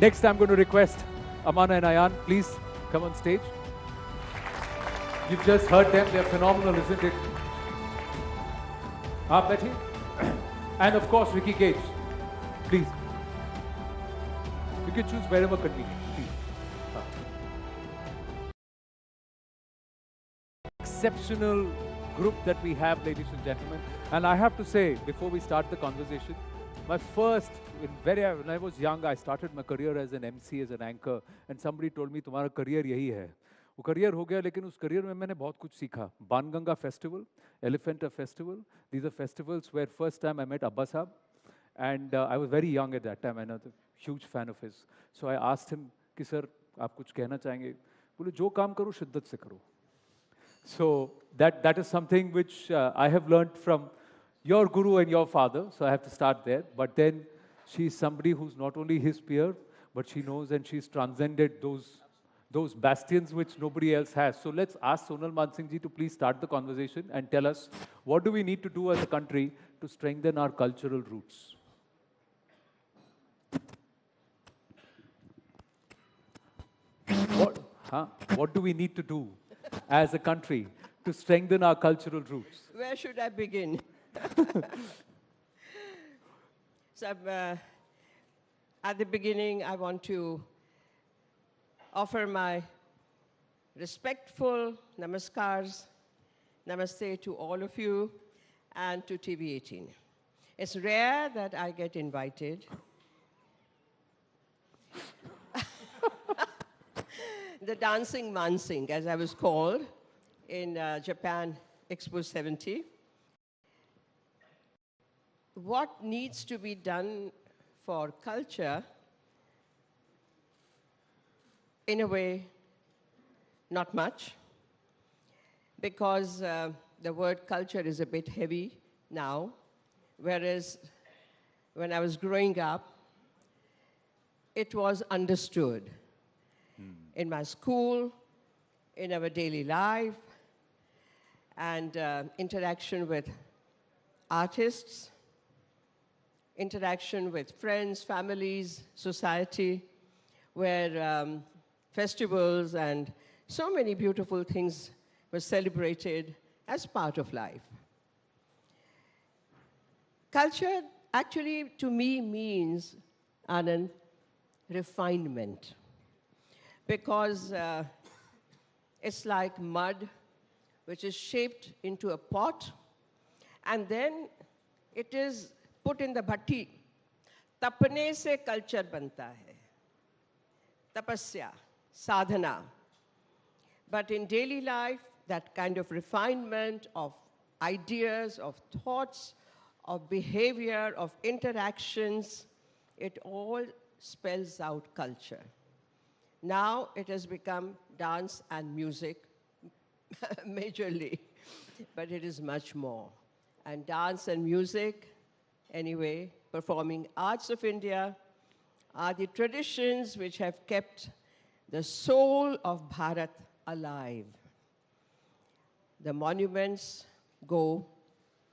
Next, I'm going to request Amana and Ayan, please come on stage. You've just heard them. They're phenomenal, isn't it? Betty? And of course, Ricky Cage. Please. You can choose wherever convenient, please. Exceptional group that we have, ladies and gentlemen. And I have to say, before we start the conversation, my first, when I was young, I started my career as an MC, as an anchor, and somebody told me, "तुम्हारा career यही है." वो career हो गया, लेकिन उस career में मैंने बहुत कुछ सीखा. Banganga Festival, Elephanta Festival. These are festivals where first time I met Abba Sahab, and I was very young at that time, and I was a huge fan of his. So I asked him, कि sir, आप कुछ कहना चाहेंगे? बोले, जो काम करो शिद्दत से करो. So that is something which I have learned from your guru and your father, so I have to start there. But then she's somebody who's not only his peer, but she knows and she's transcended those bastions which nobody else has. So let's ask Sonal Mansingh ji to please start the conversation and tell us what do we need to do as a country to strengthen our cultural roots. What do we need to do as a country to strengthen our cultural roots? Where should I begin? So at the beginning, I want to offer my respectful namaskars, namaste to all of you and to TV18. It's rare that I get invited. The dancing Mansingh, as I was called, in Japan Expo 70. What needs to be done for culture? In a way, not much, because the word culture is a bit heavy now, whereas when I was growing up, it was understood. In my school, in our daily life, and interaction with artists, interaction with friends, families, society, where festivals and so many beautiful things were celebrated as part of life. Culture actually, to me, means, Anand, refinement. Because it's like mud, which is shaped into a pot, and then it is put in the bhatti. Tapne se culture banta hai. Tapasya, sadhana. But in daily life, that kind of refinement of ideas, of thoughts, of behavior, of interactions, it all spells out culture. Now it has become dance and music, majorly, but it is much more. And dance and music, anyway, performing arts of India, are the traditions which have kept the soul of Bharat alive. The monuments go,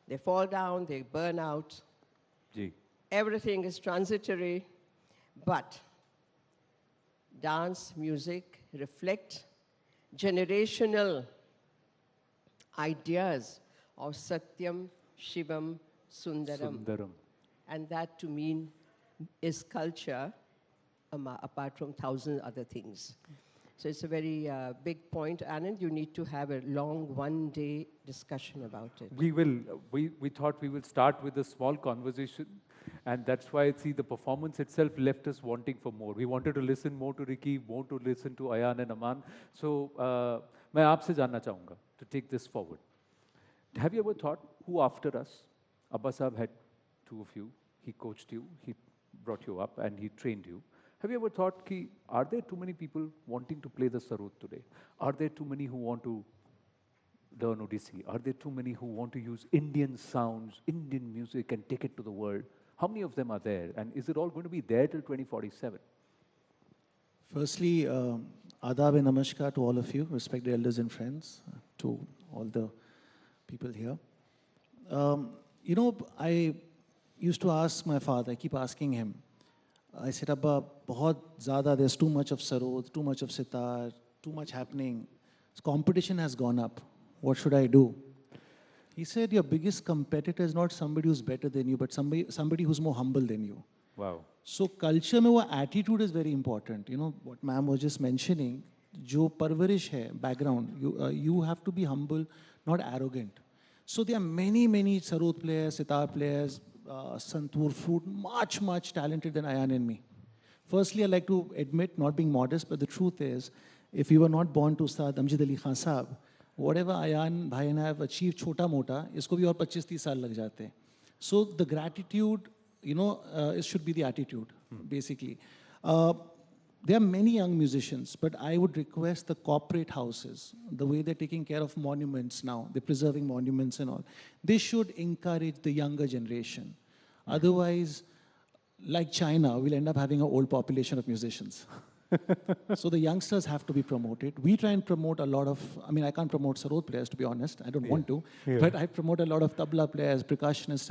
they fall down, they burn out. Ji. Everything is transitory, but dance, music reflect generational ideas of Satyam, Shivam, Sundaram. And that, to me, is culture, apart from 1,000 other things. So it's a very big point, Anand. You need to have a long one-day discussion about it. We will. We thought we will start with a small conversation. And that's why, see, the performance itself left us wanting for more. We wanted to listen more to Ricky, more to listen to Ayan and Aman. So, मैं आपसे जानना चाहूँगा to take this forward. Have you ever thought who after us? Abba Sahab had two of you. He coached you. He brought you up and he trained you. Have you ever thought, ki, are there too many people wanting to play the sarod today? Are there too many who want to learn Odissi? Are there too many who want to use Indian sounds, Indian music and take it to the world? How many of them are there? And is it all going to be there till 2047? Firstly, adab and namaskar to all of you, respected elders and friends, to all the people here. You know, I used to ask my father, I keep asking him, I said, Abba, बहुत ज़्यादा, there's too much of sarod, too much of sitar, too much happening. Competition has gone up. What should I do? He said, your biggest competitor is not somebody who's better than you, but somebody who's more humble than you. Wow. So culture में वो attitude is very important. You know, what ma'am was just mentioning, जो परवरिश है, background, you have to be humble, not arrogant. So there are many sarod players, sitar players, santoor, flute, much talented than Ayan and me. Firstly, I like to admit, not being modest, but the truth is, if we were not born to Ustad Amjad Ali Khan Sahab, whatever Ayan bhai and I have achieved chota mota, isko bhi aur 25-30 saal lag jate hain. So the gratitude, you know, it should be the attitude, basically. There are many young musicians, but I would request the corporate houses, the way they're taking care of monuments now, they're preserving monuments and all, they should encourage the younger generation. Otherwise, like China, we'll end up having an old population of musicians. So the youngsters have to be promoted. We try and promote a lot of, I mean, I can't promote sarod players, to be honest. I don't want to. But I promote a lot of tabla players, percussionists,